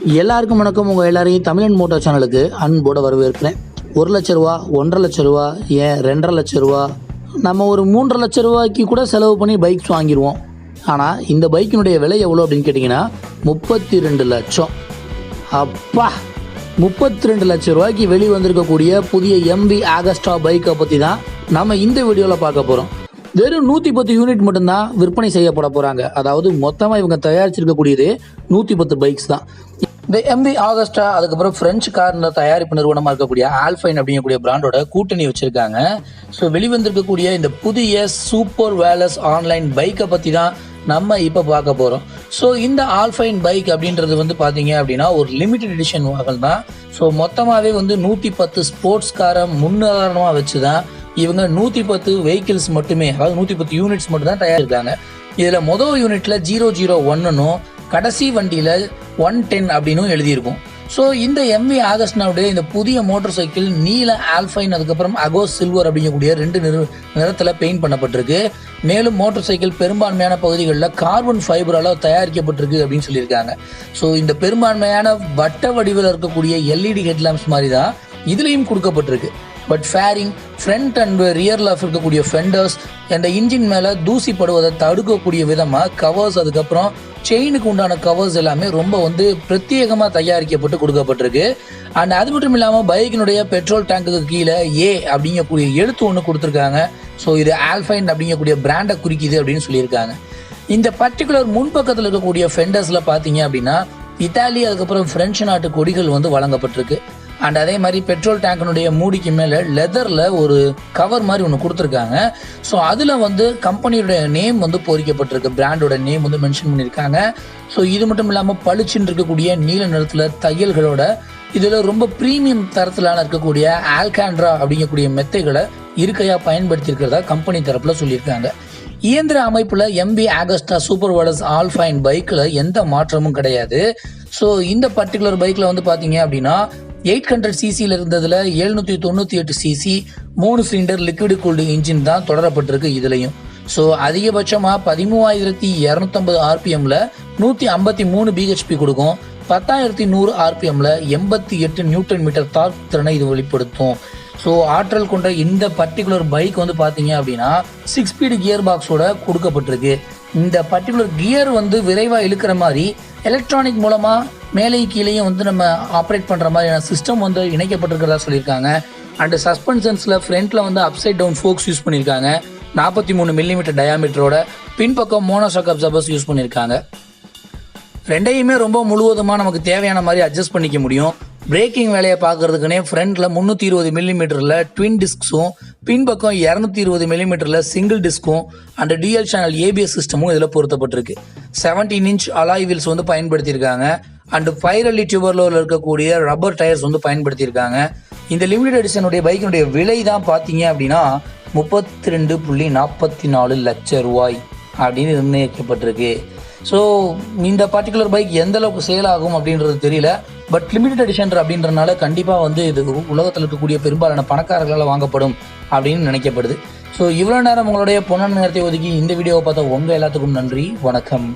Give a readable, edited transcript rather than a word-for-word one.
எல்லாருக்கும் வணக்கம். உங்கள் எல்லாரையும் தமிழன்மோட்டோ சேனலுக்கு அன்போடு வரவேற்கிறேன். 1 லட்ச ரூபா, 1.5 லட்ச ரூபா, ஏன் 2.5 லட்ச ரூபா, நம்ம ஒரு 3.5 லட்ச ரூபாய்க்கு கூட செலவு பண்ணி பைக்ஸ் வாங்கிடுவோம். ஆனால் இந்த பைக்கினுடைய விலை எவ்வளோ அப்படின்னு கேட்டிங்கன்னா 32 லட்சம். அப்பா, 32 லட்ச ரூபாய்க்கு வெளியே வந்திருக்கக்கூடிய புதிய MV ஆகஸ்டா பைக்கை பற்றி தான் நம்ம இந்த வீடியோவில் பார்க்க போகிறோம். வெறும் 110 யூனிட் மட்டும்தான் விற்பனை செய்யப்பட போகிறாங்க. அதாவது மொத்தமாக இவங்க தயாரிச்சிருக்கக்கூடியது 110 பைக்ஸ் தான். இந்த MV ஆகஸ்டா, அதுக்கப்புறம் பிரெஞ்சு கார் தயாரிப்பு நிறுவனமாக இருக்கக்கூடிய ஆல்பைன் அப்படிங்கக்கூடிய பிராண்டோட கூட்டணி வச்சிருக்காங்க. ஸோ வெளிவந்திருக்கக்கூடிய இந்த புதிய சூப்பர் வேலஸ் ஆன்லைன் பைக்கை பற்றி தான் நம்ம இப்போ பார்க்க போகிறோம். ஸோ இந்த ஆல்பைன் பைக் அப்படின்றது பார்த்தீங்க அப்படின்னா ஒரு லிமிடெட் எடிஷன் வாகனம் தான். ஸோ மொத்தமாகவே 110 ஸ்போர்ட்ஸ் காரை முன்னுதாரணமாக வச்சு தான் இவங்க 110 வெஹிக்கிள்ஸ் மட்டுமே, அதாவது 110 யூனிட்ஸ் மட்டும் தான் தயாரிக்காங்க. இதில் மொதல் யூனிட்ல 001னும் கடைசி வண்டியில் 110 அப்படின்னு எழுதியிருக்கும். ஸோ இந்த MV ஆகஸ்டாவுடைய இந்த புதிய மோட்டார் சைக்கிள் நீல ஆல்பைன், அதுக்கப்புறம் அகோஸ் சில்வர் அப்படிங்கக்கூடிய 2 நிறத்தில் பெயிண்ட் பண்ணப்பட்டிருக்கு. மேலும் மோட்டார் சைக்கிள் பெரும்பான்மையான பகுதிகளில் கார்பன் ஃபைபரால் தயாரிக்கப்பட்டிருக்கு அப்படின்னு சொல்லியிருக்காங்க. ஸோ இந்த பெரும்பான்மையான வட்ட வடிவில் இருக்கக்கூடிய LED ஹெட்லாம்ப்ஸ் மாதிரி தான் இதுலேயும் கொடுக்கப்பட்டிருக்கு. பட் ஃபேரிங், ஃப்ரண்ட் அண்ட் ரியரில் இருக்கக்கூடிய ஃபெண்டர்ஸ், அந்த இன்ஜின் மேலே தூசி படுவதை தடுக்கக்கூடிய விதமாக கவர்ஸ், அதுக்கப்புறம் செயினுக்கு உண்டான கவர்ஸ் எல்லாமே ரொம்ப பிரத்யேகமாக தயாரிக்கப்பட்டு கொடுக்கப்பட்டிருக்கு. அண்ட் அது மட்டும் இல்லாமல் பைக்கினுடைய பெட்ரோல் டேங்குக்கு கீழே A அப்படிங்கக்கூடிய எழுத்து ஒன்று கொடுத்துருக்காங்க. ஸோ இது ஆல்பைன் அப்படிங்கக்கூடிய பிராண்டை குறிக்குது அப்படின்னு சொல்லியிருக்காங்க. இந்த பர்டிகுலர் முன்பக்கத்தில் இருக்கக்கூடிய ஃபெண்டர்ஸில் பார்த்தீங்க அப்படின்னா இத்தாலி, அதுக்கப்புறம் பிரெஞ்சு நாட்டு கொடிகள் வழங்கப்பட்டிருக்கு. அண்ட் அதே மாதிரி பெட்ரோல் டேங்கினுடைய மூடிக்கு மேலே லெதரில் ஒரு கவர் மாதிரி ஒன்று கொடுத்துருக்காங்க. ஸோ அதில் கம்பெனியோட நேம் பொறிக்கப்பட்டிருக்கு, பிராண்டோட நேம் மென்ஷன் பண்ணியிருக்காங்க. ஸோ இது மட்டும் இல்லாமல் பளிச்சுன்னு இருக்கக்கூடிய நீல நிறத்தில் தையல்களோட இதில் ரொம்ப ப்ரீமியம் தரத்திலான இருக்கக்கூடிய ஆல்கான்ட்ரா அப்படிங்கக்கூடிய மெத்தைகளை இருக்கையாக பயன்படுத்தியிருக்கிறதா கம்பெனி தரப்பில் சொல்லியிருக்காங்க. இயந்திர அமைப்பில் MV Agusta super Wallace alpine பைக்கில் எந்த மாற்றமும் கிடையாது. ஸோ இந்த பர்டிகுலர் பைக்கில் பார்த்தீங்க அப்படின்னா 800cc இருந்ததுல 798cc 3 cylinder liquid cooled engine தான் தொடரப்பட்டிருக்கு இதுலையும். ஸோ அதிகபட்சமாக 13,250 RPMல 153 bhp கொடுக்கும். 10,100 RPMல 88 நியூட்டன் மீட்டர் டார்க் திறனை இது வெளிப்படுத்தும். ஸோ ஆற்றல் கொண்ட இந்த பர்டிகுலர் பைக் பார்த்தீங்க அப்படின்னா 6 ஸ்பீடு கியர் பாக்ஸோட கொடுக்கப்பட்டிருக்கு. இந்த பர்டிகுலர் கியர் விரைவாக இழுக்கிற மாதிரி எலக்ட்ரானிக் மூலமாக மேலே கீழேயும் நம்ம ஆப்ரேட் பண்ணுற மாதிரியான சிஸ்டம் இணைக்கப்பட்டிருக்கிறதா சொல்லியிருக்காங்க. அண்ட் சஸ்பென்ஷன்ஸில் ஃப்ரண்ட்டில் அப்சைட் டவுன் ஃபோக்ஸ் யூஸ் பண்ணியிருக்காங்க. 43 மில்லிமீட்டர் டயாமீட்டரோட பின்பக்கம் மோனோஷாக் அப்சர்வர்ஸ் யூஸ் பண்ணியிருக்காங்க. ரெண்டையுமே ரொம்ப முழுவதுமாக நமக்கு தேவையான மாதிரி அட்ஜஸ்ட் பண்ணிக்க முடியும். பிரேக்கிங் வேலையை பார்க்கறதுக்குனே ஃப்ரண்ட்ல 320 மில்லிமீட்டர்ல ட்வின் டிஸ்க்ஸும், பின்பக்கம் 220 மில்லிமீட்டர்ல சிங்கிள் டிஸ்கும் அண்ட் DL சேனல் ABS சிஸ்டமும் இதில் பொருத்தப்பட்டிருக்கு. 17 இன்ச் அலாய் வீல்ஸ் பயன்படுத்தியிருக்காங்க. அண்ட் பைரலி டியூபர்ல இருக்கக்கூடிய ரப்பர் டயர்ஸ் பயன்படுத்தியிருக்காங்க. இந்த லிமிடெட் எடிஷனுடைய பைக்கினுடைய விலை தான் பார்த்தீங்க அப்படின்னா 32.44 லட்சம் ரூபாய் அப்படின்னு நிர்ணயிக்கப்பட்டிருக்கு. ஸோ இந்த பர்டிகுலர் பைக் எந்த அளவுக்கு சேல் ஆகும் அப்படின்றது தெரியல. பட் லிமிடெட் எடிஷன் அப்படின்றனால கண்டிப்பாக இது உலகத்தில் இருக்கக்கூடிய பெரும்பாலான பணக்காரர்களால் வாங்கப்படும் அப்படின்னு நினைக்கப்படுது. ஸோ இவ்வளோ நேரம் உங்களுடைய பொன்னான நேரத்தை ஒதுக்கி இந்த வீடியோவை பார்த்தா உங்கள் எல்லாத்துக்கும் நன்றி, வணக்கம்.